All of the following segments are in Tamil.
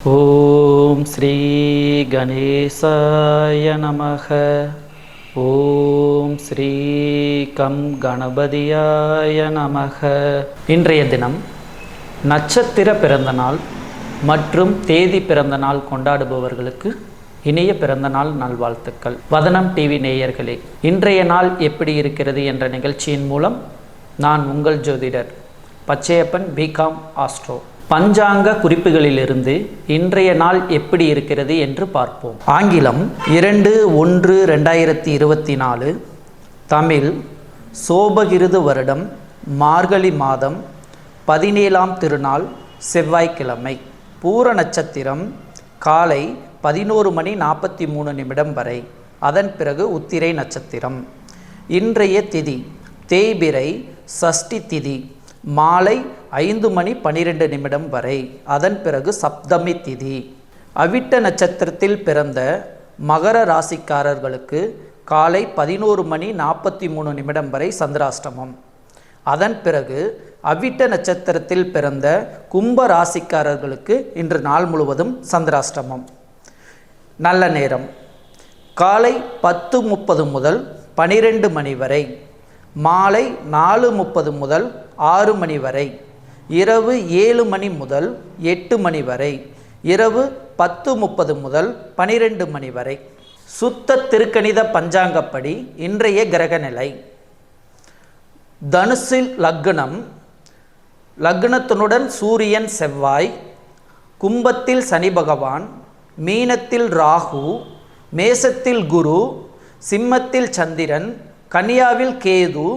ஓம் ஸ்ரீ கணேசாய நமக. ஓம் ஸ்ரீ கம் கணபதியாய நமக. இன்றைய தினம் நட்சத்திர பிறந்த நாள் மற்றும் தேதி பிறந்த நாள் கொண்டாடுபவர்களுக்கு இனிய பிறந்த நாள் நல்வாழ்த்துக்கள். வதனம் டிவி நேயர்களே, இன்றைய நாள் எப்படி இருக்கிறது என்ற நிகழ்ச்சியின் மூலம் நான் உங்கள் ஜோதிடர் பச்சையப்பன் பிகாம் ஆஸ்ட்ரோ பஞ்சாங்க குறிப்புகளிலிருந்து இன்றைய நாள் எப்படி இருக்கிறது என்று பார்ப்போம். ஆங்கிலம் 2/1/2024, தமிழ் சோபகிருது வருடம் மார்கழி மாதம் 17ஆம் திருநாள் செவ்வாய்க்கிழமை. பூர நட்சத்திரம் காலை 11:43 வரை, அதன் பிறகு உத்திரை நட்சத்திரம். இன்றைய திதி தேய்பிறை சஷ்டி திதி மாலை 5:12 வரை, அதன் பிறகு சப்தமி திதி. அவிட்ட நட்சத்திரத்தில் பிறந்த மகர ராசிக்காரர்களுக்கு காலை 11:43 வரை சந்திராஷ்டமம். அதன் பிறகு அவிட்ட நட்சத்திரத்தில் பிறந்த கும்ப ராசிக்காரர்களுக்கு இன்று நாள் முழுவதும் சந்திராஷ்டமம். நல்ல நேரம் காலை 10:30 முதல் 12 மணி வரை, மாலை 4:30 முதல் 6 மணி வரை, இரவு 7 மணி முதல் 8 மணி வரை, இரவு 10:30 முதல் 12 மணி வரை. சுத்த திருக்கணித பஞ்சாங்கப்படி இன்றைய கிரக நிலை: தனுசில் லக்னம், லக்னத்தினுடன் சூரியன் செவ்வாய், கும்பத்தில் சனி பகவான், மீனத்தில் ராகு, மேசத்தில் குரு, சிம்மத்தில் சந்திரன், கன்னியாவில் கேது,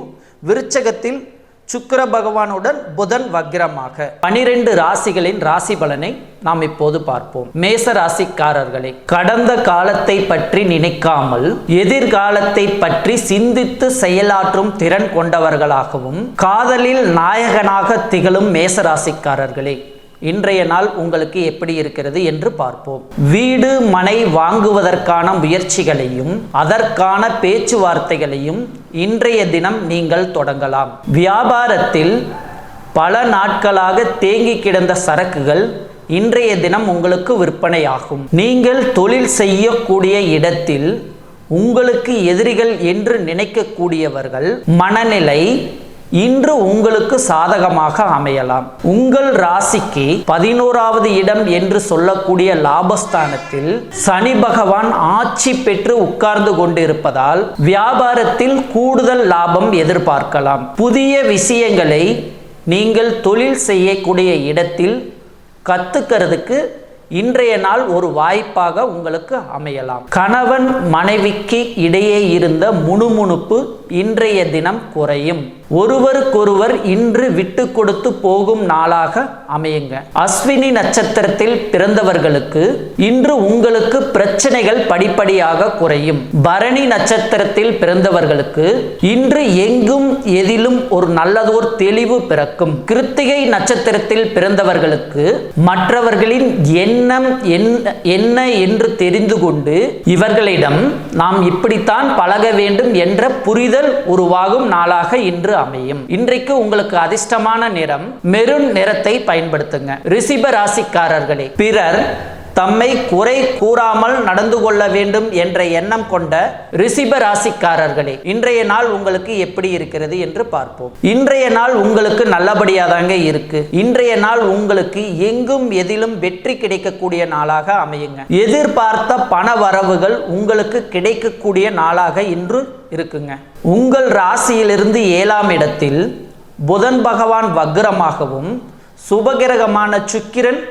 விருச்சகத்தில் சுக்கிர பகவானுடன் புதன் வக்ரமாக. 12 ராசிகளின் ராசி பலனை நாம் இப்போது பார்ப்போம். மேச ராசிக்காரர்களே, கடந்த காலத்தை பற்றி நினைக்காமல் எதிர்காலத்தை பற்றி சிந்தித்து செயலாற்றும் திறன் கொண்டவர்களாகவும் காதலில் நாயகனாக திகழும் மேச ராசிக்காரர்களே, இன்றைய நாள் உங்களுக்கு எப்படி இருக்கிறது என்று பார்ப்போம். வீடு மனை வாங்குவதற்கான முயற்சிகளையும் அதற்கான பேச்சுவார்த்தைகளையும் இன்றைய தினம் நீங்கள் தொடங்கலாம். வியாபாரத்தில் பல நாட்களாக தேங்கி கிடந்த சரக்குகள் இன்றைய தினம் உங்களுக்கு விற்பனையாகும். நீங்கள் தொழில் செய்யக்கூடிய இடத்தில் உங்களுக்கு எதிரிகள் என்று நினைக்கக்கூடியவர்கள் மனநிலை இன்று உங்களுக்கு சாதகமாக அமையலாம். உங்கள் ராசிக்கு 11வது இடம் என்று சொல்லக்கூடிய லாபஸ்தானத்தில் சனி பகவான் ஆட்சி பெற்று உட்கார்ந்து கொண்டிருப்பதால் வியாபாரத்தில் கூடுதல் லாபம் எதிர்பார்க்கலாம். புதிய விஷயங்களை நீங்கள் தொழில் செய்யக்கூடிய இடத்தில் கத்துக்கிறதுக்கு இன்றைய நாள் ஒரு வாய்ப்பாக உங்களுக்கு அமையலாம். கணவன் மனைவிக்கு இடையே இருந்த முணுமுணுப்பு இன்றைய தினம் குறையும். ஒருவருக்கொருவர் இன்று விட்டு கொடுத்து போகும் நாளாக அமையுங்க. அஸ்வினி நட்சத்திரத்தில் பிறந்தவர்களுக்கு இன்று உங்களுக்கு பிரச்சனைகள் படிப்படியாக குறையும். பரணி நட்சத்திரத்தில் பிறந்தவர்களுக்கு இன்று எங்கும் எதிலும் ஒரு நல்லதோர் தெளிவு பிறக்கும். கிருத்திகை நட்சத்திரத்தில் பிறந்தவர்களுக்கு மற்றவர்களின் எண்ணம் என்ன என்று தெரிந்து கொண்டு இவர்களிடம் நாம் இப்படித்தான் பழக வேண்டும் என்ற புரிதல் உருவாகும் நாளாக இன்று அமையும். இன்றைக்கு உங்களுக்கு அதிர்ஷ்டமான நிறம் மெரூன் நிறத்தை பயன்படுத்துங்க. ரிஷப ராசிக்காரர்களே, பிறர் தம்மை குறை கூறாமல் நடந்து கொள்ள வேண்டும் என்ற எண்ணம் கொண்ட ரிஷப ராசிக்காரர்களே, இன்றைய நாள் உங்களுக்கு எப்படி இருக்கிறது என்று பார்ப்போம். இன்றைய நாள் உங்களுக்கு நல்லபடியாதாங்க இருக்கு. இன்றைய நாள் உங்களுக்கு எங்கும் எதிலும் வெற்றி கிடைக்கக்கூடிய நாளாக அமையுங்க. எதிர்பார்த்த பண வரவுகள் உங்களுக்கு கிடைக்கக்கூடிய நாளாக இன்று இருக்குங்க. உங்கள் ராசியிலிருந்து 7ஆம் இடத்தில் புதன் பகவான் வக்ரமாகவும் சுபகிரகமான சுக்கிரன்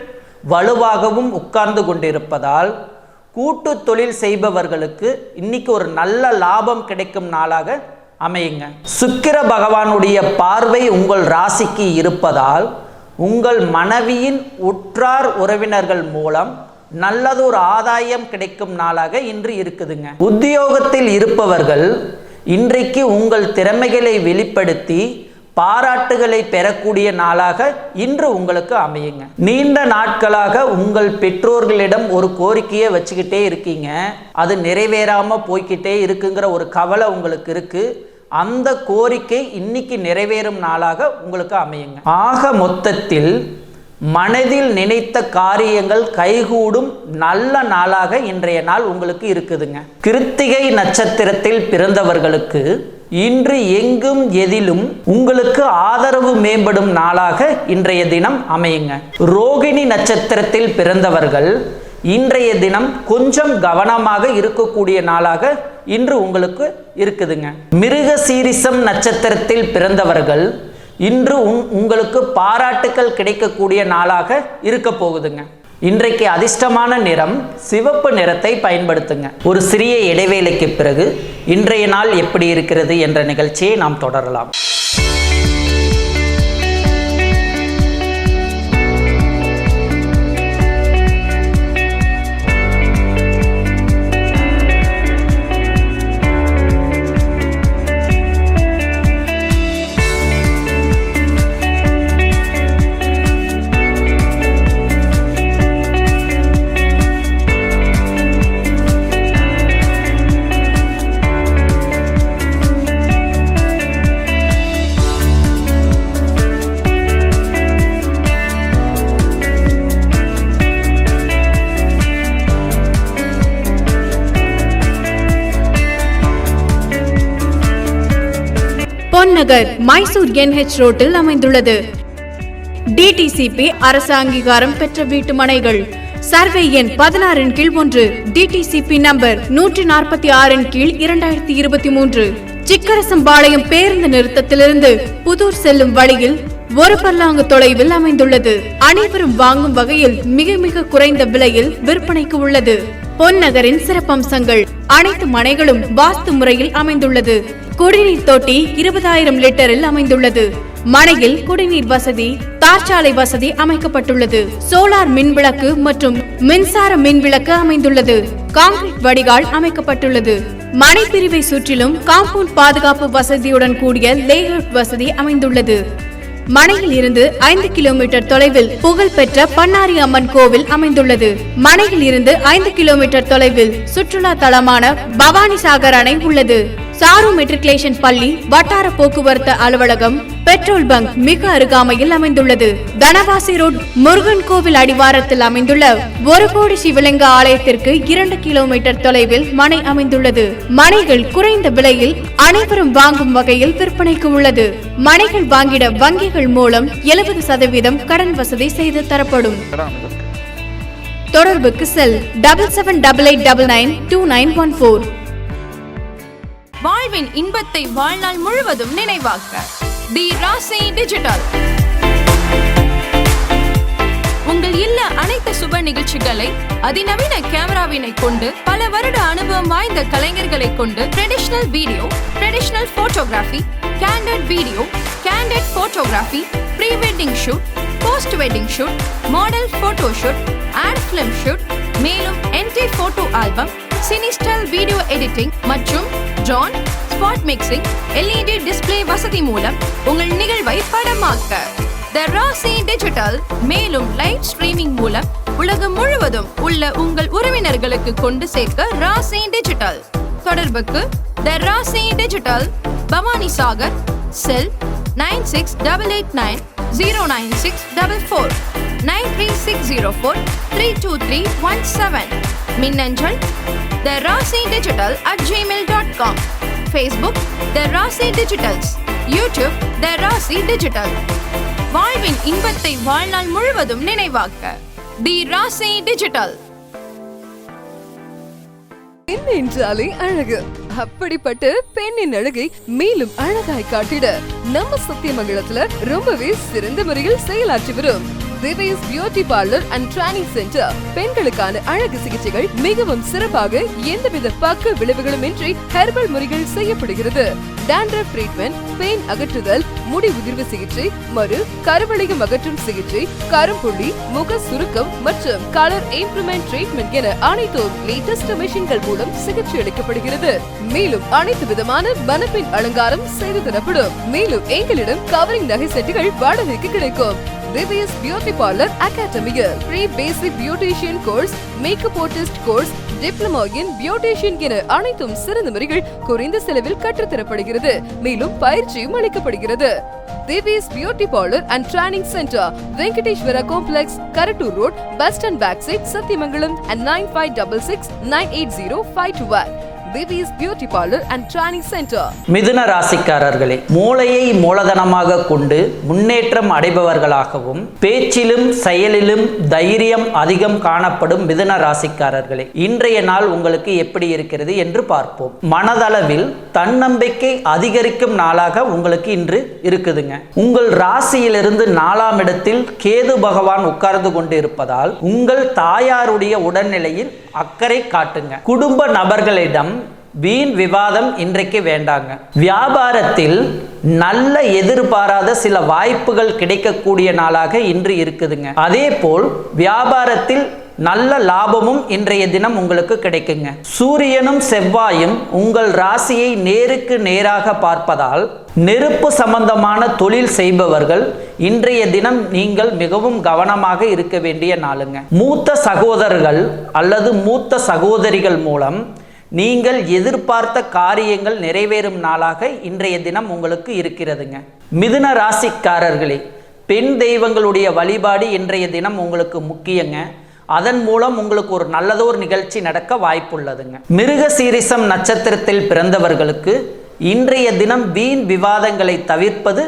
வலுவாகவும் உட்கார்ந்து கொண்டிருப்பதால் கூட்டு தொழில் செய்பவர்களுக்கு இன்னைக்கு ஒரு நல்ல லாபம் கிடைக்கும் நாளாக அமையுங்க. சுக்கிர பகவானுடைய பார்வை உங்கள் ராசிக்கு இருப்பதால் உங்கள் மனைவியின் உற்றார் உறவினர்கள் மூலம் நல்லதொரு ஆதாயம் கிடைக்கும் நாளாக இன்று இருக்குதுங்க. உத்தியோகத்தில் இருப்பவர்கள் இன்றைக்கு உங்கள் திறமைகளை வெளிப்படுத்தி பாராட்டுகளை பெறக்கூடிய நாளாக இன்று உங்களுக்கு அமையுங்க. நீண்ட நாட்களாக உங்கள் பெற்றோர்களிடம் ஒரு கோரிக்கையை வச்சுக்கிட்டே இருக்கீங்க, அது நிறைவேறாம போய்கிட்டே இருக்குங்கிற ஒரு கவலை உங்களுக்கு இருக்கு. அந்த கோரிக்கை இன்னைக்கு நிறைவேறும் நாளாக உங்களுக்கு அமையுங்க. ஆக மொத்தத்தில் மனதில் நினைத்த காரியங்கள் கைகூடும் நல்ல நாளாக இன்றைய நாள் உங்களுக்கு இருக்குதுங்க. கிருத்திகை நட்சத்திரத்தில் பிறந்தவர்களுக்கு இன்று எங்கும் எதிலும் உங்களுக்கு ஆதரவு மேம்படும் நாளாக இன்றைய தினம் அமையுங்க. ரோகிணி நட்சத்திரத்தில் பிறந்தவர்கள் இன்றைய தினம் கொஞ்சம் கவனமாக இருக்கக்கூடிய நாளாக இன்று உங்களுக்கு இருக்குதுங்க. மிருகசீரிஷம் நட்சத்திரத்தில் பிறந்தவர்கள் இன்று உங்களுக்கு பாராட்டுக்கள் கிடைக்கக்கூடிய நாளாக இருக்க போகுதுங்க. இன்றைக்கு அதிர்ஷ்டமான நிறம் சிவப்பு நிறத்தை பயன்படுத்துங்க. ஒரு சிறிய இடைவேளைக்கு பிறகு இன்றைய நாள் எப்படி இருக்கிறது என்ற நிகழ்ச்சியை நாம் தொடரலாம். பொன்னகர் மைசூர் NH ரோட்டில் அமைந்துள்ளது. DTCP அரசு அங்கீகாரம் பெற்ற வீட்டு மனைகள். சர்வே எண் 16 கீழ் 1, DTCP நம்பர் 146 கீழ் 2023. சிக்கரசம்பாளையம் பேருந்து நிறுத்தத்திலிருந்து புதூர் செல்லும் வழியில் ஒரு பல்லாங்கு தொலைவில் அமைந்துள்ளது. அனைவரும் வாங்கும் வகையில் மிக மிக குறைந்த விலையில் விற்பனைக்கு உள்ளது. பொன்னகரின் சிறப்பம்சங்கள்: அனைத்து மனைகளும் வாஸ்து முறையில் அமைந்துள்ளது. குடிநீர் தொட்டி 20,000 லிட்டரில் அமைந்துள்ளது. மனையில் குடிநீர் வசதி, தார்ச்சாலை வசதி அமைக்கப்பட்டுள்ளது. சோலார் மின்விளக்கு மற்றும் மின்சார மின்விளக்கு அமைந்துள்ளது. கான்கிரீட் வடிகால் அமைக்கப்பட்டுள்ளது. மனை பிரிவை சுற்றிலும் காம்பவுண்ட் பாதுகாப்பு வசதியுடன் கூடிய லேஅவுட் வசதி அமைந்துள்ளது. மனையில் இருந்து 5 கிலோமீட்டர் தொலைவில் புகழ்பெற்ற பண்ணாரி அம்மன் கோவில் அமைந்துள்ளது. மனையில் இருந்து 5 கிலோமீட்டர் தொலைவில் சுற்றுலா தலமான பவானி சாகர் அணை உள்ளது. சாரு மெட்ரிகுலேஷன் பள்ளி, வட்டார போக்குவரத்து அலுவலகம், பெட்ரோல் பங்க் மிக அருகாமையில் அமைந்துள்ளது. தனவாசி ரோட் முருகன் கோவில் அடிவாரத்தில் அமைந்துள்ள 1 கோடி சிவலிங்க ஆலயத்திற்கு 2 கிலோமீட்டர் தொலைவில் மனை அமைந்துள்ளது. மனைகள் குறைந்த விலையில் அனைவரும் வாங்கும் வகையில் விற்பனைக்கு உள்ளது. மனைகள் வாங்கிட வங்கிகள் மூலம் 70% கடன் வசதி செய்து தரப்படும். தொடர்புக்கு செல் 7788992914. வாழ்வின் இன்பத்தை வாழ்நாள் முழுவதும் நினைவாக்க தி ராசி டிஜிட்டல். உங்கள் இல்ல அனைத்து சுப நிகழ்ச்சிகளை அதிநவீன கேமராவினை கொண்டு பல வருட அனுபவம் வாய்ந்த கலைஞர்களை கொண்டு traditional video, traditional photography, candid video, candid photography, pre wedding shoot, post wedding shoot, model photo shoot, ad film shoot, மேலும் என்டி photo album, cine style video editing மற்றும் drone, spot mixing, LED display வசதி மூலம் உங்கள் நிகழ்வை படமாக்க தி ராசி டிஜிட்டல். மேலும் லைவ் ஸ்ட்ரீமிங் மூலம் உலகம் முழுவதும் உள்ள உங்கள் உறவினர்களுக்கு கொண்டு சேர்க்க ராசி டிஜிட்டல். தொடர்புக்கு தி ராசி டிஜிட்டல், பவானி சாகர், செல் 9688909644, 93604323317. மின்னஞ்சல் therasidigital@gmail.com. Facebook The Rasi Digitals. YouTube The Rasi Digital. வாழ்வின் இன்பத்தை வாழ்நாள் முழுவதும் நினைவாக்க தி ராசி டிஜிட்டல். பெண் என்றாலே அழகு. அப்படிப்பட்ட பெண்ணின் அழகை மேலும் அழகாய் காட்டிட நம்ம சத்தியமங்கலத்துல ரொம்பவே சிறந்த முறையில் செயலாற்றி வரும் Divesh beauty parlour and training centre பெண்களுக்கான அழகு சிகிச்சைகள் மிகவும் சிறப்பாக எந்தவித பக்க விளைவுகளும் இன்றி ஹெர்பல் முறைகள் செய்யப்படுகிறது. டாண்ட்ரஃப் ட்ரீட்மெண்ட், பெயின் அகற்றுதல், முடி உதிர்வு சிகிச்சை, கருவளையம் அகற்றும் சிகிச்சை, கரும்புள்ளி, முக சுருக்கம் மற்றும் கலர் இம்ப்ரூவ்மெண்ட் ட்ரீட்மெண்ட் என அனைத்தும் லேட்டஸ்ட் மெஷின்கள் மூலம் சிகிச்சை அளிக்கப்படுகிறது. மேலும் அனைத்து விதமான மணப்பெண் அலங்காரம் செய்து தரப்படும். மேலும் எங்களிடம் கவரிங் நகை செட்டுகள் வாடகைக்கு கிடைக்கும். திவ்யாஸ் பியூட்டி பார்லர் அகாடமியில் pre basic beautician course, makeup artist course, diploma in beautician என அனைத்தும் சிறந்த முறைகள் குறைந்த செலவில் கற்றுத்தரப்படுகிறது. மேலும் பயிற்சியும் அளிக்கப்படுகிறது. Devi's Beauty Parlor and Training Center, Venkateshwara Complex, Karatur Road, Bus Stand Backside, Satyamangalam and 9566980521. Devi's Beauty Parlor and Training Center. மிதுன ராசிக்காரர்களே, மூளையை மூலதனமாக கொண்டு முன்னேற்றம் அடைபவர்களாகவும் பேச்சிலும் செயலிலும் தைரியம் அதிகம் காணப்படும் மிதுன ராசிக்காரர்களே, இன்றைய நாள் உங்களுக்கு எப்படி இருக்கிறது என்று பார்ப்போம். மனதளவில் தன்னம்பிக்கை அதிகரிக்கும் நாளாக உங்களுக்கு இன்று இருக்குதுங்க. உங்கள் ராசியிலிருந்து 4ஆம் இடத்தில் கேது பகவான் உட்கார்ந்து கொண்டு இருப்பதால் உங்கள் தாயாருடைய உடல்நிலையில் அக்கறை காட்டுங்க. குடும்ப நபர்களிடம் வீண் விவாதம் இன்றைக்கு வேண்டாங்க. வியாபாரத்தில் நல்ல எதிர்பாராத சில வாய்ப்புகள் கிடைக்கக்கூடிய நாளாக இன்று இருக்குதுங்க. அதே போல் வியாபாரத்தில் நல்ல லாபமும் இன்றைய தினம் உங்களுக்கு கிடைக்குங்க. சூரியனும் செவ்வாயும் உங்கள் ராசியை நேருக்கு நேராக பார்ப்பதால் நெருப்பு சம்பந்தமான தொழில் செய்பவர்கள் இன்றைய தினம் நீங்கள் மிகவும் கவனமாக இருக்க வேண்டிய நாளுங்க. மூத்த சகோதரர்கள் அல்லது மூத்த சகோதரிகள் மூலம் நீங்கள் எதிர்பார்த்த காரியங்கள் நிறைவேறும் நாளாக இன்றைய தினம் உங்களுக்கு இருக்கிறதுங்க. மிதுன ராசிக்காரர்களே, பெண் தெய்வங்களுடைய வழிபாடு இன்றைய தினம் உங்களுக்கு முக்கியங்க. அதன் மூலம் உங்களுக்கு ஒரு நல்லதொரு நிகழ்ச்சி நடக்க வாய்ப்புள்ளதுங்க. மிருகசீரிசம் நட்சத்திரத்தில் பிறந்தவர்களுக்கு இன்றைய தினம் வீண் விவாதங்களை தவிர்ப்பது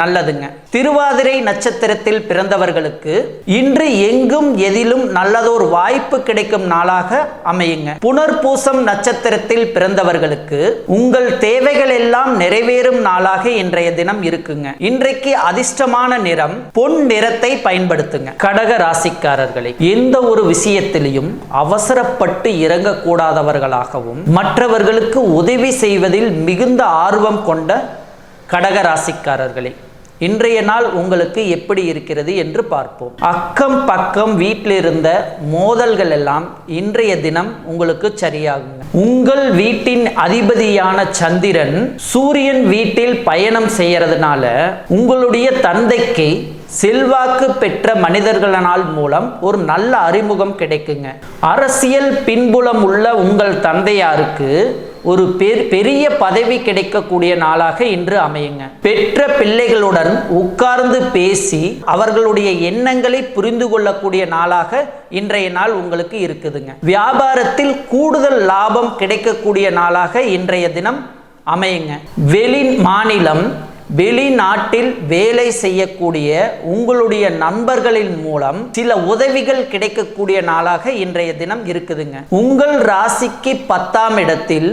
நல்லதுங்க. திருவாதிரை நட்சத்திரத்தில் பிறந்தவர்களுக்கு இன்று எங்கும் எதிலும் நல்லதொரு வாய்ப்பு கிடைக்கும் நாளாக அமையுங்க. புனர்பூசம் நட்சத்திரத்தில் பிறந்தவர்களுக்கு உங்கள் தேவைகள் எல்லாம் நிறைவேறும் நாளாக இன்றைய தினம் இருக்குங்க. இன்றைக்கு அதிர்ஷ்டமான நிறம் பொன் நிறத்தை பயன்படுத்துங்க. கடக ராசிக்காரர்களே, எந்த ஒரு விஷயத்திலையும் அவசரப்பட்டு இறங்கக்கூடாதவர்களாகவும் மற்றவர்களுக்கு உதவி செய்வதில் மிகுந்த ஆர்வம் கொண்ட கடக ராசிக்காரர்களே, இன்றைய நாள் உங்களுக்கு எப்படி இருக்கிறது என்று பார்ப்போம். அக்கம் பக்கம் வீட்டில் இருந்த மோதல்கள் எல்லாம் இன்றைய தினம் உங்களுக்கு சரியாகுங்க. உங்கள் வீட்டின் அதிபதியான சந்திரன் சூரியன் வீட்டில் பயணம் செய்யறதுனால உங்களுடைய தந்தைக்கு செல்வாக்கு பெற்ற மனிதர்களால் மூலம் ஒரு நல்ல அறிமுகம் கிடைக்குங்க. அரசியல் பின்புலம் உள்ள உங்கள் தந்தையாருக்கு ஒரு பெரிய பதவி கிடைக்கக்கூடிய நாளாக இன்று அமையுங்க. பெற்ற பிள்ளைகளுடன் உட்கார்ந்து பேசி அவர்களுடைய எண்ணங்களை புரிந்து கொள்ளக்கூடிய நாளாக இன்றைய நாள் உங்களுக்கு இருக்குதுங்க. வியாபாரத்தில் கூடுதல் லாபம் கிடைக்கக்கூடிய நாளாக இன்றைய தினம் அமையுங்க. வெளி மாநிலம் வெளிநாட்டில் வேலை செய்யக்கூடிய உங்களுடைய நண்பர்களின் மூலம் சில உதவிகள் கிடைக்கக்கூடிய நாளாக இன்றைய தினம் இருக்குதுங்க. உங்கள் ராசிக்கு 10ஆம் இடத்தில்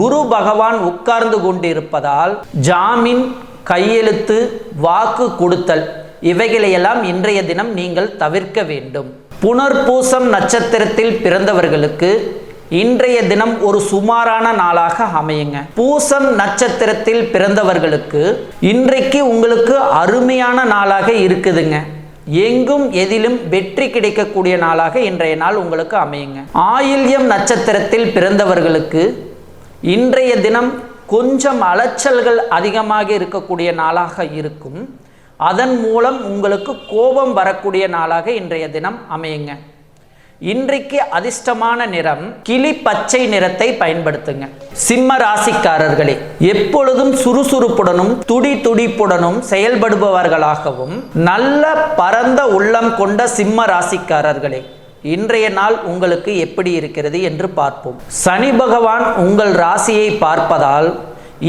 குரு பகவான் உட்கார்ந்து கொண்டிருப்பதால் ஜாமீன், கையெழுத்து, வாக்கு கொடுத்தல் இவைகளையெல்லாம் இன்றைய தினம் நீங்கள் தவிர்க்க வேண்டும். புனர்பூசம் நட்சத்திரத்தில் பிறந்தவர்களுக்கு இன்றைய தினம் ஒரு சுமாரான நாளாக அமையுங்க. பூசம் நட்சத்திரத்தில் பிறந்தவர்களுக்கு இன்றைக்கு உங்களுக்கு அருமையான நாளாக இருக்குதுங்க. எங்கும் எதிலும் வெற்றி கிடைக்கக்கூடிய நாளாக இன்றைய நாள் உங்களுக்கு அமையுங்க. ஆயில்யம் நட்சத்திரத்தில் பிறந்தவர்களுக்கு இன்றைய தினம் கொஞ்சம் அலைச்சல்கள் அதிகமாக இருக்கக்கூடிய நாளாக இருக்கும். அதன் மூலம் உங்களுக்கு கோபம் வரக்கூடிய நாளாக இன்றைய தினம் அமையுங்க. இன்றைக்கு அதிர்ஷ்டமான நிறம் கிளி பச்சை நிறத்தை பயன்படுத்துங்க. சிம்ம ராசிக்காரர்களே, எப்பொழுதும் சுறுசுறுப்புடனும் துடிப்புடனும் செயல்படுபவர்களாகவும் நல்ல பரந்த உள்ளம் கொண்ட சிம்ம ராசிக்காரர்களே, இன்றைய நாள் உங்களுக்கு எப்படி இருக்கிறது என்று பார்ப்போம். சனி பகவான் உங்கள் ராசியை பார்ப்பதால்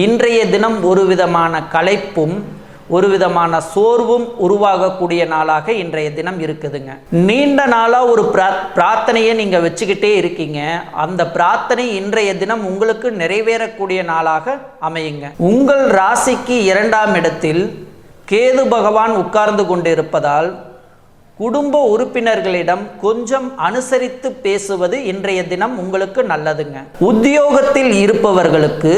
இன்றைய தினம் ஒரு விதமான களைப்பும் ஒரு விதமான சோர்வும் உருவாகக்கூடிய நாளாக இன்றைய தினம் இருக்குதுங்க. நீண்ட நாளாக ஒரு பிரார்த்தனையை நீங்கள் வச்சுக்கிட்டே இருக்கீங்க. அந்த பிரார்த்தனை இன்றைய தினம் உங்களுக்கு நிறைவேறக்கூடிய நாளாக அமையுங்க. உங்கள் ராசிக்கு 2ஆம் இடத்தில் கேது பகவான் உட்கார்ந்து கொண்டிருப்பதால் குடும்ப உறுப்பினர்களிடம் கொஞ்சம் அனுசரித்து பேசுவது இன்றைய தினம் உங்களுக்கு நல்லதுங்க. உத்தியோகத்தில் இருப்பவர்களுக்கு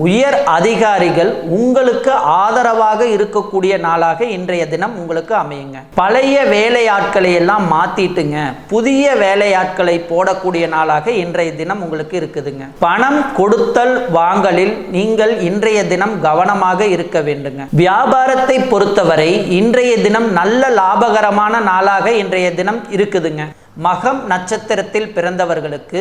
உயர் அதிகாரிகள் உங்களுக்கு ஆதரவாக இருக்கக்கூடிய நாளாக இன்றைய தினம் உங்களுக்கு அமையுங்க. பழைய வேலையாட்களை எல்லாம் மாத்திட்டுங்க புதிய வேலையாட்களை போடக்கூடிய நாளாக இன்றைய தினம் உங்களுக்கு இருக்குதுங்க. பணம் கொடுத்தல் வாங்கலில் நீங்கள் இன்றைய தினம் கவனமாக இருக்க வேண்டுங்க. வியாபாரத்தை பொறுத்தவரை இன்றைய தினம் நல்ல லாபகரமான நாளாக இன்றைய தினம் இருக்குதுங்க. மகம் நட்சத்திரத்தில் பிறந்தவர்களுக்கு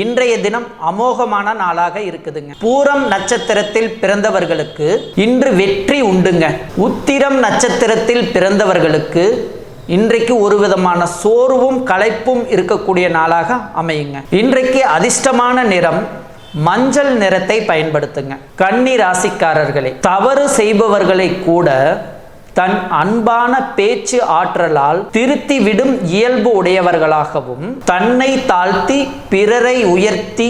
இன்றைய தினம் அமோகமான நாளாக இருக்குதுங்க. பூரம் நட்சத்திரத்தில் பிறந்தவர்களுக்கு இன்று வெற்றி உண்டுங்க. உத்திரம் நட்சத்திரத்தில் பிறந்தவர்களுக்கு இன்றைக்கு ஒரு விதமான சோர்வும் களைப்பும் இருக்கக்கூடிய நாளாக அமையுங்க. இன்றைக்கு அதிர்ஷ்டமான நிறம் மஞ்சள் நிறத்தை பயன்படுத்துங்க. கன்னி ராசிக்காரர்களே, தவறு செய்பவர்களை கூட தன் அன்பான பேச்சு ஆற்றலால் திருத்தி விடும் இயல்பு உடையவர்களாகவும் தன்னை தாழ்த்தி பிறரை உயர்த்தி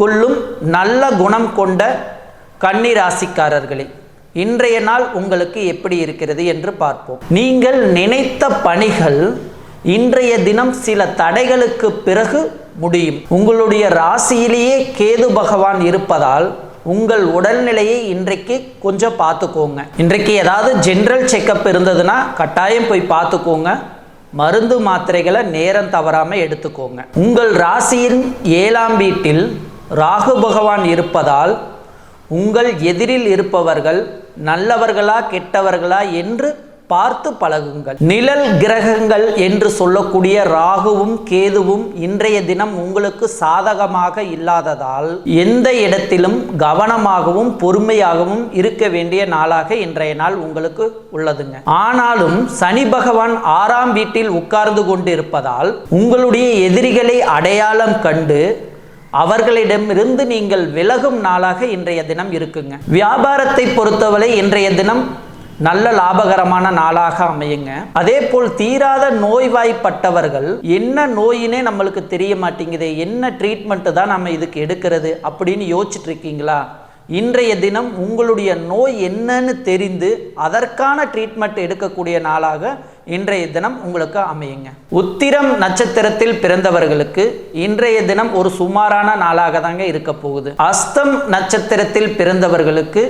கொள்ளும் நல்ல குணம் கொண்ட கன்னி ராசிக்காரர்களே, இன்றைய நாள் உங்களுக்கு எப்படி இருக்கிறது என்று பார்ப்போம். நீங்கள் நினைத்த பணிகள் இன்றைய தினம் சில தடைகளுக்கு பிறகு முடியும். உங்களுடைய ராசியிலேயே கேது பகவான் இருப்பதால் உங்கள் உடல்நிலையை இன்றைக்கு கொஞ்சம் பார்த்துக்கோங்க. இன்றைக்கு ஏதாவது ஜென்ரல் செக்கப் இருந்ததுன்னா கட்டாயம் போய் பார்த்துக்கோங்க. மருந்து மாத்திரைகளை நேரம் தவறாமல் எடுத்துக்கோங்க. உங்கள் ராசியின் 7ஆம் வீட்டில் ராகு பகவான் இருப்பதால் உங்கள் எதிரில் இருப்பவர்கள் நல்லவர்களா கெட்டவர்களா என்று பார்த்து பழகுங்கள். நிழல் கிரகங்கள் என்று சொல்லக்கூடிய ராகுவும் கேதுவும் இன்றைய தினம் உங்களுக்கு சாதகமாக இல்லாததால் எந்த இடத்திலும் கவனமாகவும் பொறுமையாகவும் இருக்க வேண்டிய நாளாக இன்றைய நாள் உங்களுக்கு உள்ளதுங்க. ஆனாலும் சனி பகவான் 6ஆம் வீட்டில் உட்கார்ந்து கொண்டு இருப்பதால் உங்களுடைய எதிரிகளை அடையாளம் கண்டு அவர்களிடமிருந்து நீங்கள் விலகும் நாளாக இன்றைய தினம் இருக்குங்க. வியாபாரத்தை பொறுத்தவரை இன்றைய தினம் நல்ல லாபகரமான நாளாக அமையுங்க. அதே போல் தீராத நோய்வாய்ப்பட்டவர்கள் என்ன நோயினே நம்மளுக்கு தெரிய மாட்டேங்குது, என்ன ட்ரீட்மெண்ட் தான் நம்ம இதுக்கு எடுக்கிறது அப்படின்னு யோசிச்சுட்டு இருக்கீங்களா? இன்றைய தினம் உங்களுடைய நோய் என்னன்னு தெரிந்து அதற்கான ட்ரீட்மெண்ட் எடுக்கக்கூடிய நாளாக இன்றைய தினம் உங்களுக்கு அமையுங்க. உத்திரம் நட்சத்திரத்தில் பிறந்தவர்களுக்கு இன்றைய தினம் ஒரு சுமாரான நாளாக தாங்க இருக்க போகுது. அஸ்தம் நட்சத்திரத்தில் பிறந்தவர்களுக்கு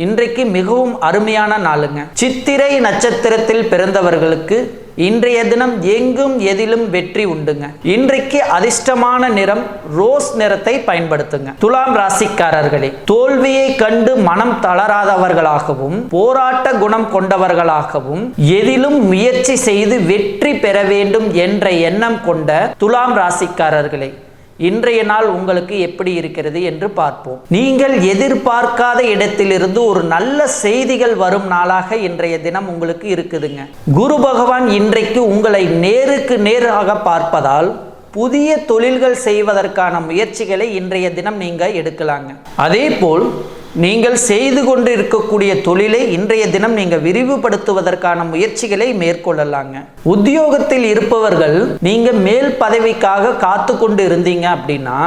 இன்றைக்கு மிகவும் அருமையான நாளுங்க. சித்திரை நட்சத்திரத்தில் பிறந்தவர்களுக்கு இன்றைய தினம் எங்கும் எதிலும் வெற்றி உண்டுங்க. இன்றைக்கு அதிர்ஷ்டமான நிறம் ரோஸ் நிறத்தை பயன்படுத்துங்க. துலாம் ராசிக்காரர்களே, தோல்வியை கண்டு மனம் தளராதவர்களாகவும் போராட்ட குணம் கொண்டவர்களாகவும் எதிலும் முயற்சி செய்து வெற்றி பெற வேண்டும் என்ற எண்ணம் கொண்ட துலாம் ராசிக்காரர்களே, இன்றைய நாள் உங்களுக்கு எப்படி இருக்கிறது என்று பார்ப்போம். நீங்கள் எதிர்பார்க்காத இடத்திலிருந்து ஒரு நல்ல செய்திகள் வரும் நாளாக இன்றைய தினம் உங்களுக்கு இருக்குதுங்க. குரு பகவான் இன்றைக்கு உங்களை நேருக்கு நேராக பார்ப்பதால் புதிய தொழில்கள் செய்வதற்கான முயற்சிகளை இன்றைய தினம் நீங்க எடுக்கலாங்க. அதே போல் நீங்கள் செய்து கொண்டு இருக்கக்கூடிய தொழிலை இன்றைய தினம் நீங்கள் விரிவுபடுத்துவதற்கான முயற்சிகளை மேற்கொள்ளலாங்க. உத்தியோகத்தில் இருப்பவர்கள் நீங்கள் மேல் பதவிக்காக காத்து கொண்டு இருந்தீங்க அப்படின்னா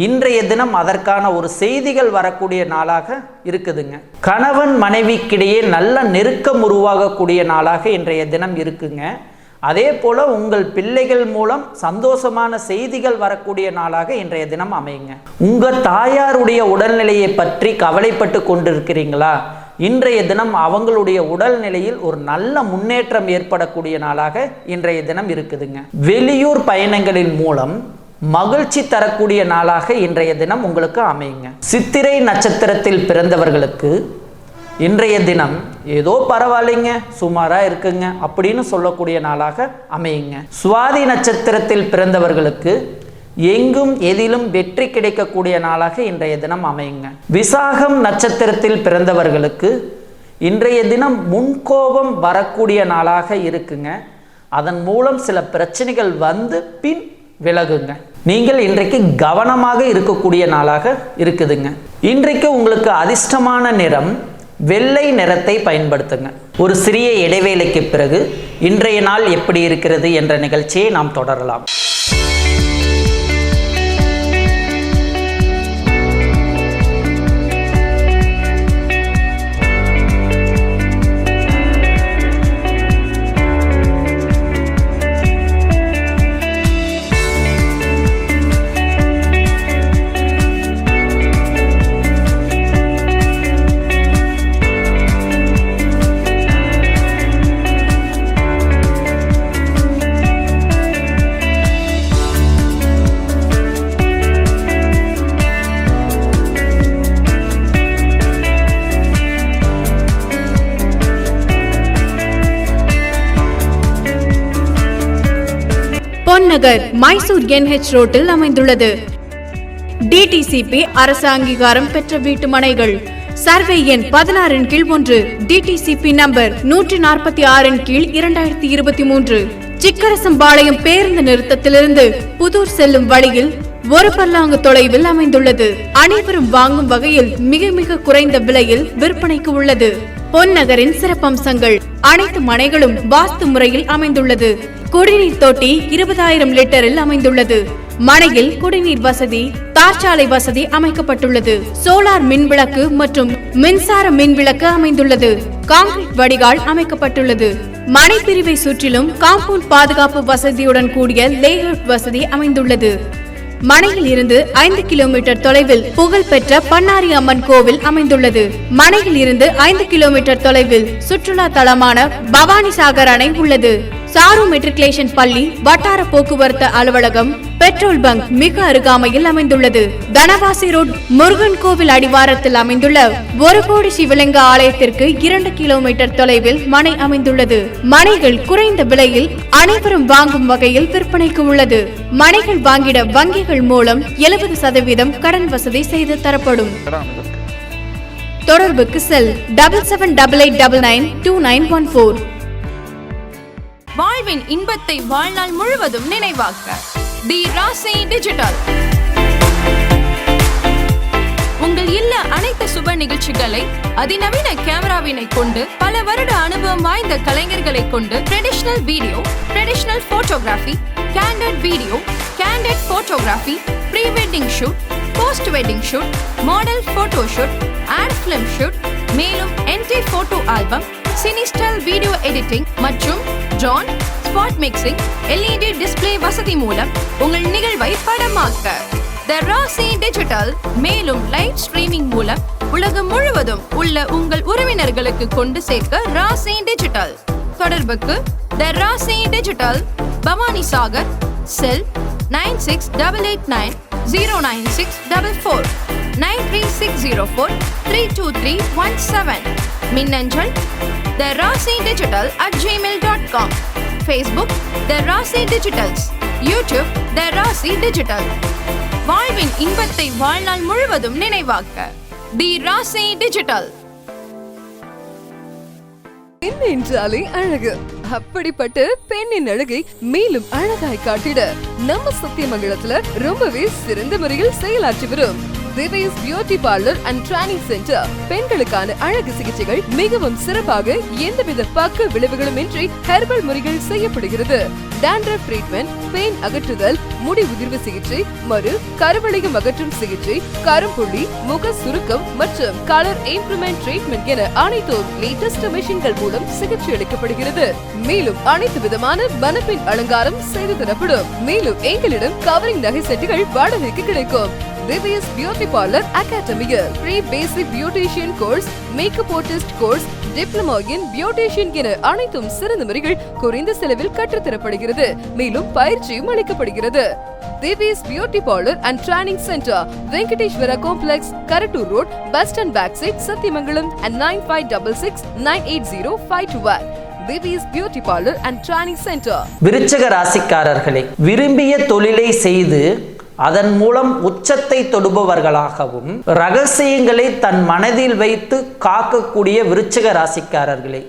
இன்றைய தினம் அதற்கான ஒரு செய்திகள் வரக்கூடிய நாளாக இருக்குதுங்க. கணவன் மனைவிக்கிடையே நல்ல நெருக்கம் உருவாகக்கூடிய நாளாக இன்றைய தினம் இருக்குங்க. அதே போல உங்கள் பிள்ளைகள் மூலம் சந்தோஷமான செய்திகள் வரக்கூடிய நாளாக இன்றைய தினம் அமையுங்க. உங்கள் தாயாருடைய உடல்நிலையை பற்றி கவலைப்பட்டு கொண்டிருக்கிறீங்களா? இன்றைய தினம் அவங்களுடைய உடல்நிலையில் ஒரு நல்ல முன்னேற்றம் ஏற்படக்கூடிய நாளாக இன்றைய தினம் இருக்குதுங்க. வெளியூர் பயணங்களின் மூலம் மகிழ்ச்சி தரக்கூடிய நாளாக இன்றைய தினம் உங்களுக்கு அமையுங்க. சித்திரை நட்சத்திரத்தில் பிறந்தவர்களுக்கு இன்றைய தினம் ஏதோ பரவாயில்லைங்க, சுமாராக இருக்குங்க அப்படின்னு சொல்லக்கூடிய நாளாக அமையுங்க. சுவாதி நட்சத்திரத்தில் பிறந்தவர்களுக்கு எங்கும் எதிலும் வெற்றி கிடைக்கக்கூடிய நாளாக இன்றைய தினம் அமையுங்க. விசாகம் நட்சத்திரத்தில் பிறந்தவர்களுக்கு இன்றைய தினம் முன்கோபம் வரக்கூடிய நாளாக இருக்குங்க. அதன் மூலம் சில பிரச்சனைகள் வந்து பின் விலகுங்க. நீங்கள் இன்றைக்கு கவனமாக இருக்கக்கூடிய நாளாக இருக்குதுங்க. இன்றைக்கு உங்களுக்கு அதிர்ஷ்டமான நிறம் வெள்ளை நிறத்தை பயன்படுத்துங்க. ஒரு சிறிய இடைவேளைக்கு பிறகு இன்றைய நாள் எப்படி இருக்கிறது என்ற நிகழ்ச்சியை நாம் தொடரலாம். பொன்னகர் மைசூர் NH ரோட்டில் அமைந்துள்ளது. டிடிசிபி அரசு அங்கீகாரம் பெற்ற வீட்டு மனைகள். சர்வே எண் 16 கீழ் 1, டிடிசிபி நம்பர் 146 கீழ் 2023. சிக்கரசம்பாளையம் பேருந்து நிறுத்தத்திலிருந்து புதூர் செல்லும் வழியில் ஒரு பல்லாங்கு தொலைவில் அமைந்துள்ளது. அனைவரும் வாங்கும் வகையில் மிக மிக குறைந்த விலையில் விற்பனைக்கு உள்ளது. பொன்னகரின் சிறப்பம்சங்கள்: அனைத்து மனைகளும் வாஸ்து முறையில் அமைந்துள்ளது. குடிநீர் தொட்டி 20,000 லிட்டரில் அமைந்துள்ளது. மனையில் குடிநீர் வசதி, தார்ச்சாலை வசதி அமைக்கப்பட்டுள்ளது. சோலார் மின்விளக்கு மற்றும் மின்சார மின்விளக்கு அமைந்துள்ளது. கான்கிரீட் வடிகால் அமைக்கப்பட்டுள்ளது. மனை பிரிவை சுற்றிலும் காம்பவுண்ட் பாதுகாப்பு வசதியுடன் கூடிய லேஅவுட் வசதி அமைந்துள்ளது. மனையில் இருந்து 5 கிலோமீட்டர் தொலைவில் புகழ்பெற்ற பண்ணாரி அம்மன் கோவில் அமைந்துள்ளது. மனையில் இருந்து 5 கிலோமீட்டர் தொலைவில் சுற்றுலா தலமான பவானி சாகர் அணை உள்ளது. சாரு மெட்ரிகுலேஷன் பள்ளி, வட்டார போக்குவரத்து அலுவலகம், பெட்ரோல் பங்க் மிக அருகாமையில் அமைந்துள்ளது. தனவாசி ரோட் முருகன் கோவில் அடிவாரத்தில் அமைந்துள்ள 1 கோடி சிவலிங்க ஆலயத்திற்கு 2 கிலோமீட்டர் தொலைவில் மனை அமைந்துள்ளது. மனைகள் குறைந்த விலையில் அனைவரும் வாங்கும் வகையில் விற்பனைக்கு உள்ளது. மனைகள் வாங்கிட வங்கிகள் மூலம் 70% கடன் வசதி செய்து தரப்படும். தொடர்புக்கு செல் 7788992914. வாழ்வின் இன்பத்தை வாழ்நாள் முழுவதும் நினைவாக்க தி ராசி டிஜிட்டல். உங்கள் இல்ல அனைத்து சுப நிகழ்ச்சிகளை அதிநவீன கேமராவினை கொண்டு பல வருட அனுபவம் வாய்ந்த கலைஞர்களை கொண்டு traditional video, traditional photography, candid video, candid photography, pre wedding shoot, post wedding shoot, model photo shoot, ad film shoot, மேலும் என்டி photo album, cine style video editing மற்றும் drone, spot mixing, LED display வசதி மூலம் உங்கள் நிகழ்வை படமாக்க தி ராசி டிஜிட்டல். மேலும் லைவ் ஸ்ட்ரீமிங் மூலம் உலகம் முழுவதும் உள்ள உங்கள் உறவினர்களுக்கு கொண்டு சேர்க்க ராசி டிஜிட்டல். தொடர்புக்கு தி ராசி டிஜிட்டல், பவானி சாகர், செல் 9688909644, 93604323117. மின்னஞ்சல் therasidigital@gmail.com. Facebook The Rasi Digitals. YouTube The Rasi Digital. வாழ்வின் இன்பத்தை வாழ்நாள் முழுவதும் நினைவாக்க தி ராசி டிஜிட்டல். பெண் என்றாலே அழகு. அப்படிப்பட்ட பெண்ணின் அழகை மேலும் அழகாய் காட்டிட நம்ம சத்தியமங்கலத்துல ரொம்பவே சிறந்த முறையில் செயலாற்றி வரும் Divya's beauty parlour and training centre. பெண்களுக்கான அழகு சிகிச்சைகள் மிகவும் சிறப்பாக எந்தவித பக்க விளைவுகளும் இன்றி ஹெர்பல் முறைகள் செய்யப்படுகிறது. டாண்ட்ரஃப் ட்ரீட்மெண்ட், பெயின் அகற்றுதல், முடி உதிர்வு சிகிச்சை, மறு கருவளையம் அகற்றும் சிகிச்சை, கரும்புள்ளி, முக சுருக்கம் மற்றும் கலர் இம்ப்ரூவ்மெண்ட் ட்ரீட்மெண்ட் என அனைத்தும் லேட்டஸ்ட் மெஷின்கள் மூலம் சிகிச்சை அளிக்கப்படுகிறது. மேலும் அனைத்து விதமான மணப்பெண் அலங்காரம் செய்து தரப்படும். மேலும் எங்களிடம் கவரிங் நகை செட்டுகள் வாடகைக்கு கிடைக்கும். திவ்யாஸ் பியூட்டி பார்லர் அகாடமியில் pre basic beautician course, makeup artist course, diploma in beautician என அனைத்தும் சிறந்த முறைகள் குறைந்த செலவில் கற்றுத்தரப்படுகிறது. மேலும் பயிற்சியும் அளிக்கப்படுகிறது. Divya's beauty parlour and training centre, Venkateswara complex, Karattur road, bus stand back side, Sathyamangalam and 9566980521. Divya's beauty parlour and training centre. விருச்சிக ராசிக்காரர்களே, விரும்பிய தொழிலை செய்து அதன் மூலம் உச்சத்தை தொடுபவர்களாகவும் ரகசியங்களை தன் மனதில் வைத்து காக்கக்கூடிய விருச்சிக ராசிக்காரர்களே,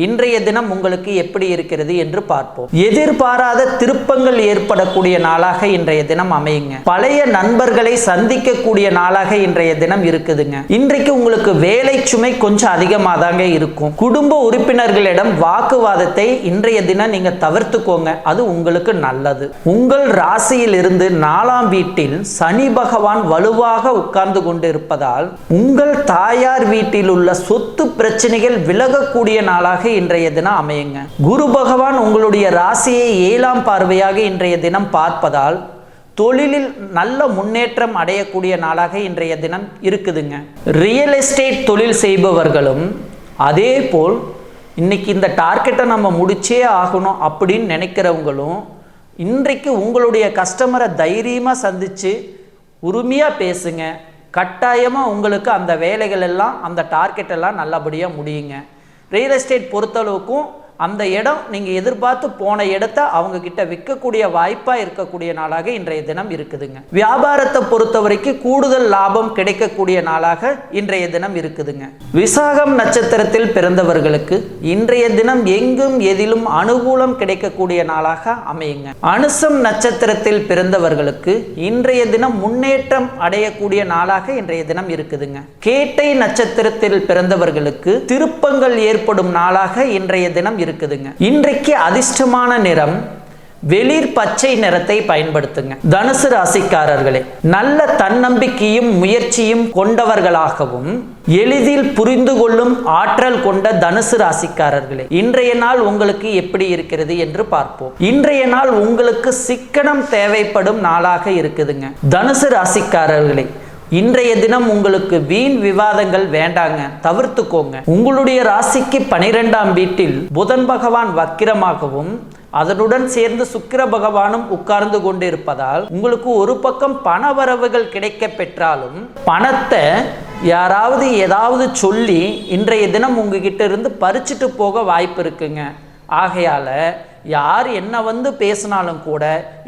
இன்றைய தினம் உங்களுக்கு எப்படி இருக்கிறது என்று பார்ப்போம். எதிர்பாராத திருப்பங்கள் ஏற்படக்கூடிய நாளாக இன்றைய தினம் அமையுங்க. பழைய நண்பர்களை சந்திக்கக்கூடிய நாளாக இன்றைய தினம் இருக்குதுங்க. இன்றைக்கு உங்களுக்கு வேலை சுமை கொஞ்சம் அதிகமாக தாங்க இருக்கும். குடும்ப உறுப்பினர்களிடம் வாக்குவாதத்தை இன்றைய தினம் நீங்க தவிர்த்துக்கோங்க, அது உங்களுக்கு நல்லது. உங்கள் ராசியில் இருந்து 4ஆம் வீட்டில் சனி பகவான் வலுவாக உட்கார்ந்து கொண்டு இருப்பதால் உங்கள் தாயார் வீட்டில் உள்ள சொத்து பிரச்சனைகள் விலகக்கூடிய நாளாக இன்றைய தினம் அமையுங்க. குரு பகவான் உங்களுடைய ராசியை 7ஆம் பார்வையாக இன்றைய தினம் பார்ப்பதால் தொழிலில் நல்ல முன்னேற்றம் அடையக்கூடிய நாளாக இன்றைய தினம் இருக்குதுங்க. ரியல் எஸ்டேட் தொழில் செய்பவர்களும் அதே போல் இன்னைக்கு இந்த டார்கெட்டை நம்ம முடிச்சே ஆகணும் அப்படின்னு நினைக்கிறவங்களும் இன்றைக்கு உங்களுடைய கஸ்டமரை தைரியமாக சந்தித்து உரிமையாக பேசுங்க. கட்டாயமாக உங்களுக்கு அந்த வேலைகள் எல்லாம், அந்த டார்கெட் எல்லாம் நல்லபடியாக முடியுங்க. ரியல் எஸ்டேட் பொறுத்தளவுக்கும் அந்த இடம் நீங்கள் எதிர்பார்த்து போன இடத்த அவங்க கிட்ட விற்கக்கூடிய வாய்ப்பாக இருக்கக்கூடிய நாளாக இன்றைய தினம் இருக்குதுங்க. வியாபாரத்தை பொறுத்த வரைக்கும் கூடுதல் லாபம் கிடைக்கக்கூடிய நாளாக இன்றைய தினம் இருக்குதுங்க. விசாகம் நட்சத்திரத்தில் பிறந்தவர்களுக்கு இன்றைய தினம் எங்கும் எதிலும் அனுகூலம் கிடைக்கக்கூடிய நாளாக அமையுங்க. அனுசம் நட்சத்திரத்தில் பிறந்தவர்களுக்கு இன்றைய தினம் முன்னேற்றம் அடையக்கூடிய நாளாக இன்றைய தினம் இருக்குதுங்க. கேட்டை நட்சத்திரத்தில் பிறந்தவர்களுக்கு திருப்பங்கள் ஏற்படும் நாளாக இன்றைய தினம் இருக்குதுங்க. இன்றைக்கு அதிர்ஷ்டமான நிறம் வெளிர் பச்சை நிறத்தை பயன்படுத்துங்க. தனுசு ராசிக்காரர்களே, நல்ல தன்னம்பிக்கையும் முயற்சியும் கொண்டவர்களாகவும் எளிதில் புரிந்து கொள்ளும் ஆற்றல் கொண்ட தனுசு ராசிக்காரர்களே, இன்றைய நாள் உங்களுக்கு எப்படி இருக்கிறது என்று பார்ப்போம். இன்றைய நாள் உங்களுக்கு சிக்கனம் தேவைப்படும் நாளாக இருக்குதுங்க. தனுசு ராசிக்காரர்களே, இன்றைய தினம் உங்களுக்கு வீண் விவாதங்கள் வேண்டாங்க, தவிர்த்துக்கோங்க. உங்களுடைய ராசிக்கு 12ஆம் வீட்டில் புதன் பகவான் வக்கிரமாகவும் அதனுடன் சேர்ந்து சுக்கிர பகவானும் உட்கார்ந்து கொண்டு இருப்பதால் உங்களுக்கு ஒரு பக்கம் பண வரவுகள் கிடைக்க பெற்றாலும் பணத்தை யாராவது ஏதாவது சொல்லி இன்றைய தினம் உங்ககிட்ட இருந்து பறிச்சுட்டு போக வாய்ப்பு இருக்குங்க. ஆகையால யார் என்ன வந்து பேசினாலும் கூட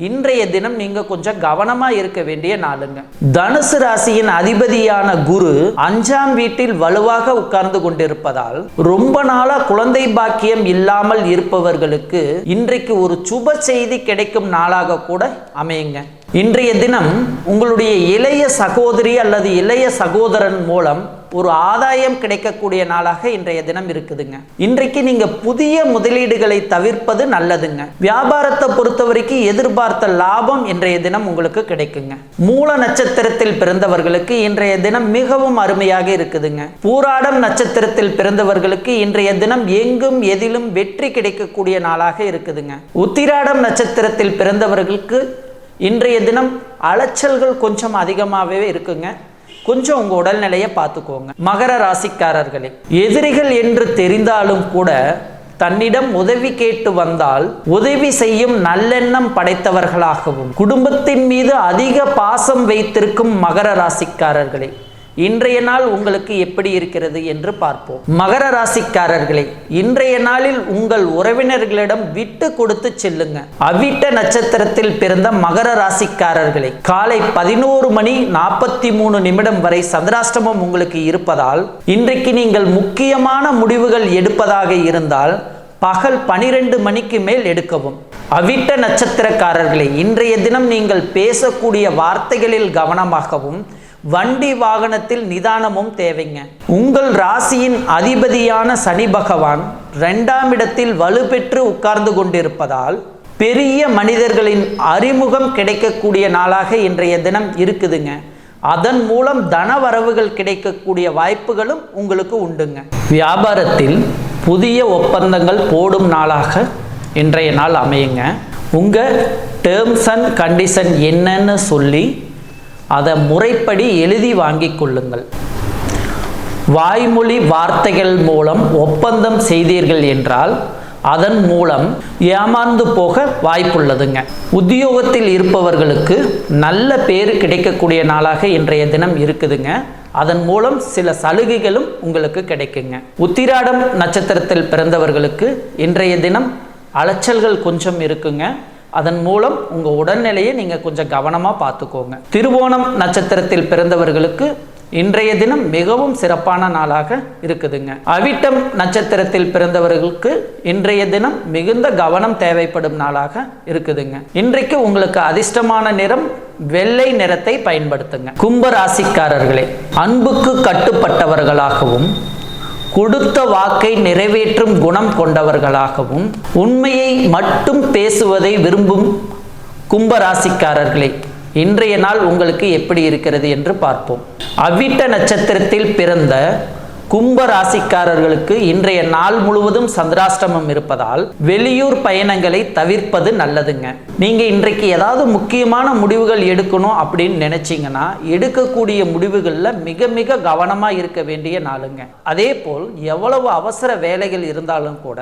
இன்றைய தினம் நீங்க கொஞ்சம் கவனமா இருக்க வேண்டிய நாளுங்க. தனுசு ராசியின் அதிபதியான குரு 5ஆம் வீட்டில் வலுவாக உட்கார்ந்து கொண்டிருப்பதால் ரொம்ப நாளா குழந்தை பாக்கியம் இல்லாமல் இருப்பவர்களுக்கு இன்றைக்கு ஒரு சுப செய்தி கிடைக்கும் நாளாக கூட அமையுங்க. இன்றைய தினம் உங்களுடைய இளைய சகோதரி அல்லது இளைய சகோதரன் மூலம் ஒரு ஆதாயம் கிடைக்கக்கூடிய நாளாக இன்றைய தினம் இருக்குதுங்க. இன்றைக்கு நீங்க புதிய முதலீடுகளை தவிர்ப்பது நல்லதுங்க. வியாபாரத்தை பொறுத்த வரைக்கும் எதிர்பார்த்த லாபம் இன்றைய தினம் உங்களுக்கு கிடைக்குங்க. மூல நட்சத்திரத்தில் பிறந்தவர்களுக்கு இன்றைய தினம் மிகவும் அருமையாக இருக்குதுங்க. பூராடம் நட்சத்திரத்தில் பிறந்தவர்களுக்கு இன்றைய தினம் எங்கும் எதிலும் வெற்றி கிடைக்கக்கூடிய நாளாக இருக்குதுங்க. உத்திராடம் நட்சத்திரத்தில் பிறந்தவர்களுக்கு இன்றைய தினம் அலைச்சல்கள் கொஞ்சம் அதிகமாகவே இருக்குங்க. கொஞ்சம் உங்க உடல்நிலையை பார்த்துக்கோங்க. மகர ராசிக்காரர்களே, எதிரிகள் என்று தெரிந்தாலும் கூட தன்னிடம் உதவி கேட்டு வந்தால் உதவி செய்யும் நல்லெண்ணம் படைத்தவர்களாகவும் குடும்பத்தின் மீது அதிக பாசம் வைத்திருக்கும் மகர ராசிக்காரர்களே, இன்றைய நாள் உங்களுக்கு எப்படி இருக்கிறது என்று பார்ப்போம். மகர ராசிக்காரர்களே, இன்றைய நாளில் உங்கள் உறவினர்களிடம் விட்டு கொடுத்து செல்லுங்க. அவிட்ட நட்சத்திரத்தில் பிறந்த மகர ராசிக்காரர்களே, காலை 11:43 வரை சந்திராஷ்டமம் உங்களுக்கு இருப்பதால் இன்றைக்கு நீங்கள் முக்கியமான முடிவுகள் எடுப்பதாக இருந்தால் பகல் 12 மணிக்கு மேல் எடுக்கவும். அவிட்ட நட்சத்திரக்காரர்களே, இன்றைய தினம் நீங்கள் பேசக்கூடிய வார்த்தைகளில் கவனமாகவும் வண்டி வாகனத்தில் நிதானமும் தேவைங்க. உங்கள் ராசியின் அதிபதியான சனி பகவான் 2ஆம் இடத்தில் வலுப்பெற்று உட்கார்ந்து கொண்டிருப்பதால் பெரிய மனிதர்களின் அறிமுகம் கிடைக்கக்கூடிய நாளாக இன்றைய தினம் இருக்குதுங்க. அதன் மூலம் தன வரவுகள் கிடைக்கக்கூடிய வாய்ப்புகளும் உங்களுக்கு உண்டுங்க. வியாபாரத்தில் புதிய ஒப்பந்தங்கள் போடும் நாளாக இன்றைய நாள் அமையுங்க. உங்கள் டேர்ம்ஸ் அண்ட் கண்டிஷன் என்னன்னு சொல்லி அதை முறைப்படி எழுதி வாங்கிக் கொள்ளுங்கள். வாய்மொழி வார்த்தைகள் மூலம் ஒப்பந்தம் செய்தீர்கள் என்றால் அதன் மூலம் ஏமாந்து போக வாய்ப்புள்ளதுங்க. உத்தியோகத்தில் இருப்பவர்களுக்கு நல்ல பேர் கிடைக்கக்கூடிய நாளாக இன்றைய தினம் இருக்குதுங்க. அதன் மூலம் சில சலுகைகளும் உங்களுக்கு கிடைக்குங்க. உத்திராடம் நட்சத்திரத்தில் பிறந்தவர்களுக்கு இன்றைய தினம் அலைச்சல்கள் கொஞ்சம் இருக்குங்க. அதன் மூலம் உங்கள் உடல்நிலையை நீங்கள் கொஞ்சம் கவனமாக பார்த்துக்கோங்க. திருவோணம் நட்சத்திரத்தில் பிறந்தவர்களுக்கு இன்றைய தினம் மிகவும் சிறப்பான நாளாக இருக்குதுங்க. அவிட்டம் நட்சத்திரத்தில் பிறந்தவர்களுக்கு இன்றைய தினம் மிகுந்த கவனம் தேவைப்படும் நாளாக இருக்குதுங்க. இன்றைக்கு உங்களுக்கு அதிர்ஷ்டமான நிறம் வெள்ளை நிறத்தை பயன்படுத்துங்க. கும்ப ராசிக்காரர்களே, அன்புக்கு கட்டுப்பட்டவர்களாகவும் கொடுத்த வாக்கை நிறைவேற்றும் குணம் கொண்டவர்களாகவும் உண்மையை மட்டும் பேசுவதை விரும்பும் கும்பராசிக்காரர்களே, இன்றைய நாள் உங்களுக்கு எப்படி இருக்கிறது என்று பார்ப்போம். அவிட்ட நட்சத்திரத்தில் பிறந்த கும்ப ராசிக்காரர்களுக்கு இன்றைய நாள் முழுவதும் சந்திராஷ்டமம் இருப்பதால் வெளியூர் பயணங்களை தவிர்ப்பது நல்லதுங்க. நீங்க இன்றைக்கு ஏதாவது முக்கியமான முடிவுகள் எடுக்கணும் அப்படின்னு நினைச்சீங்கன்னா எடுக்கக்கூடிய முடிவுகள்ல மிக மிக கவனமா இருக்க வேண்டிய நாளுங்க. அதே போல் எவ்வளவு அவசர வேலைகள் இருந்தாலும் கூட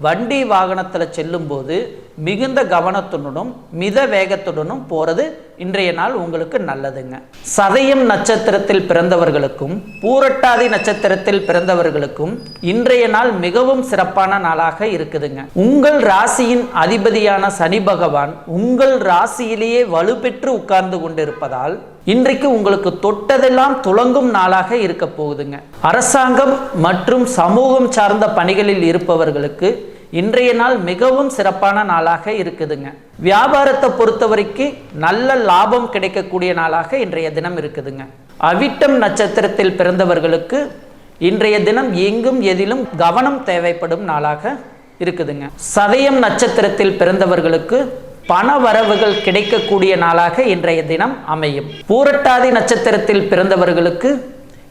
வண்டி வாகனத்தில் செல்லும் போது மிகுந்த கவனத்துடனும் மித வேகத்துடனும் போறது இன்றைய நாள் உங்களுக்கு நல்லதுங்க. சதயம் நட்சத்திரத்தில் பிறந்தவர்களுக்கும் பூரட்டாதி நட்சத்திரத்தில் பிறந்தவர்களுக்கும் இன்றைய நாள் மிகவும் சிறப்பான நாளாக இருக்குதுங்க. உங்கள் ராசியின் அதிபதியான சனி பகவான் உங்கள் ராசியிலேயே வலுப்பெற்று உட்கார்ந்து கொண்டிருப்பதால் இன்றைக்கு உங்களுக்கு தொட்டதெல்லாம் துலங்கும் நாளாக இருக்க போகுதுங்க. அரசாங்கம் மற்றும் சமூகம் சார்ந்த பணிகளில் இருப்பவர்களுக்கு இன்றைய நாள் மிகவும் சிறப்பான நாளாக இருக்குதுங்க. வியாபாரத்தை பொறுத்தவரைக்கும் நல்ல லாபம் கிடைக்கக்கூடிய நாளாக இன்றைய தினம் இருக்குதுங்க. அவிட்டம் நட்சத்திரத்தில் பிறந்தவர்களுக்கு இன்றைய தினம் எங்கும் எதிலும் கவனம் தேவைப்படும் நாளாக இருக்குதுங்க. சதயம் நட்சத்திரத்தில் பிறந்தவர்களுக்கு பண வரவுகள் கிடைக்கக்கூடிய நாளாக இன்றைய தினம் அமையும். பூரட்டாதி நட்சத்திரத்தில் பிறந்தவர்களுக்கு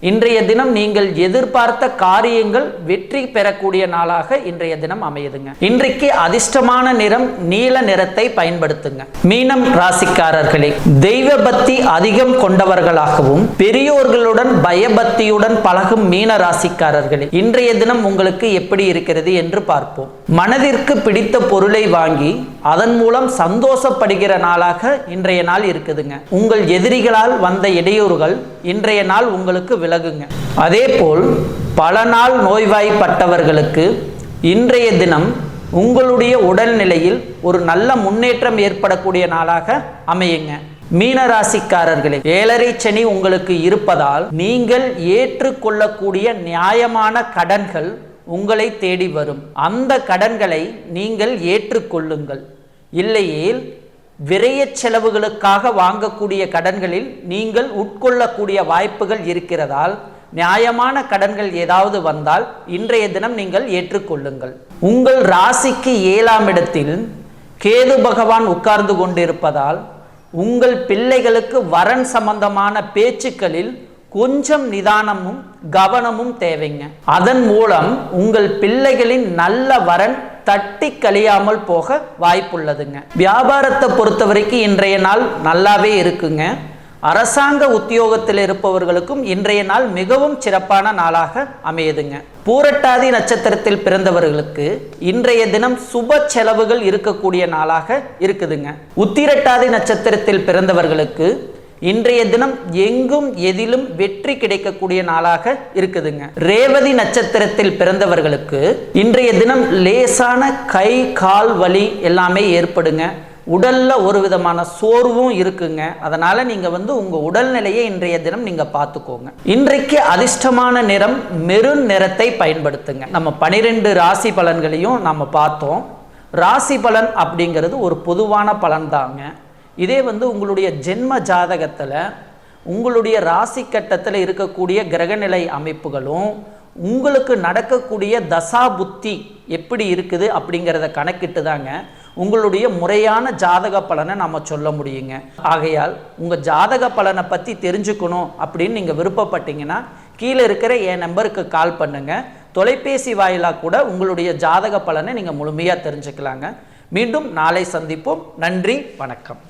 இன்றைய தினம் நீங்கள் எதிர்பார்த்த காரியங்கள் வெற்றி பெறக்கூடிய நாளாக இன்றைய தினம் அமையுதுங்க. இன்றைக்கு அதிர்ஷ்டமான நிறம் நீல நிறத்தை பயன்படுத்துங்க. மீனம் ராசிக்காரர்களே, தெய்வ பக்தி அதிகம் கொண்டவர்களாகவும் பெரியோர்களுடன் பயபக்தியுடன் பழகும் மீன ராசிக்காரர்களே, இன்றைய தினம் உங்களுக்கு எப்படி இருக்கிறது என்று பார்ப்போம். மனதிற்கு பிடித்த பொருளை வாங்கி அதன் மூலம் சந்தோஷப்படுகிற நாளாக இன்றைய நாள் இருக்குதுங்க. உங்கள் எதிரிகளால் வந்த இடையூறுகள் இன்றைய நாள் உங்களுக்கு விலகுங்க. அதேபோல் பல நாள் நோய்வாய்ப்பட்டவர்களுக்கு இன்றைய தினம் உங்களுடைய உடல்நிலையில் ஒரு நல்ல முன்னேற்றம் ஏற்படக்கூடிய நாளாக அமையுங்க. மீனராசிக்காரர்களே, 7.5 சனி உங்களுக்கு இருப்பதால் நீங்கள் ஏற்றுக்கொள்ளக்கூடிய நியாயமான கடன்கள் உங்களை தேடி வரும். அந்த கடன்களை நீங்கள் ஏற்றுக்கொள்ளுங்கள். இல்லையேல் விரைய செலவுகளுக்காக வாங்கக்கூடிய கடன்களில் நீங்கள் உட்கொள்ளக்கூடிய வாய்ப்புகள் இருக்கிறதால் நியாயமான கடன்கள் ஏதாவது வந்தால் இன்றைய தினம் நீங்கள் ஏற்றுக்கொள்ளுங்கள். உங்கள் ராசிக்கு 7ஆம் இடத்தில் கேது பகவான் உட்கார்ந்து கொண்டிருப்பதால் உங்கள் பிள்ளைகளுக்கு வரன் சம்பந்தமான பேச்சுக்களில் கொஞ்சம் நிதானமும் கவனமும் தேவைங்க. அதன் மூலம் உங்கள் பிள்ளைகளின் நல்ல வரன் தட்டி கழியாமல் போக வாய்ப்புள்ளதுங்க. வியாபாரத்தை பொறுத்த வரைக்கும் இன்றைய நாள் நல்லாவே இருக்குங்க. அரசாங்க உத்தியோகத்தில் இருப்பவர்களுக்கும் இன்றைய நாள் மிகவும் சிறப்பான நாளாக அமையுதுங்க. பூரட்டாதி நட்சத்திரத்தில் பிறந்தவர்களுக்கு இன்றைய தினம் சுப செலவுகள் இருக்கக்கூடிய நாளாக இருக்குதுங்க. உத்திரட்டாதி நட்சத்திரத்தில் பிறந்தவர்களுக்கு இன்றைய தினம் எங்கும் எதிலும் வெற்றி கிடைக்கக்கூடிய நாளாக இருக்குதுங்க. ரேவதி நட்சத்திரத்தில் பிறந்தவர்களுக்கு இன்றைய தினம் லேசான கை கால் வலி எல்லாமே ஏற்படுங்க. உடல்ல ஒரு விதமான சோர்வும் இருக்குங்க. அதனால நீங்க உங்க உடல்நிலையை இன்றைய தினம் நீங்க பார்த்துக்கோங்க. இன்றைக்கு அதிர்ஷ்டமான நிறம் மெரூன் நிறத்தை பயன்படுத்துங்க. நம்ம 12 ராசி பலன்களையும் நம்ம பார்த்தோம். ராசி பலன் அப்படிங்கிறது ஒரு பொதுவான பலன் தாங்க. இதே உங்களுடைய ஜென்ம ஜாதகத்தில் உங்களுடைய ராசி கட்டத்தில் இருக்கக்கூடிய கிரகநிலை அமைப்புகளும் உங்களுக்கு நடக்கக்கூடிய தசா புத்தி எப்படி இருக்குது அப்படிங்கிறத கணக்கிட்டு தாங்க உங்களுடைய முறையான ஜாதக பலனை நம்ம சொல்ல முடியுங்க. ஆகையால் உங்கள் ஜாதக பலனை பற்றி தெரிஞ்சுக்கணும் அப்படின்னு நீங்கள் விருப்பப்பட்டீங்கன்னா கீழே இருக்கிற என் நம்பருக்கு கால் பண்ணுங்கள். தொலைபேசி வாயிலாக கூட உங்களுடைய ஜாதக பலனை நீங்கள் முழுமையாக தெரிஞ்சுக்கலாங்க. மீண்டும் நாளை சந்திப்போம். நன்றி, வணக்கம்.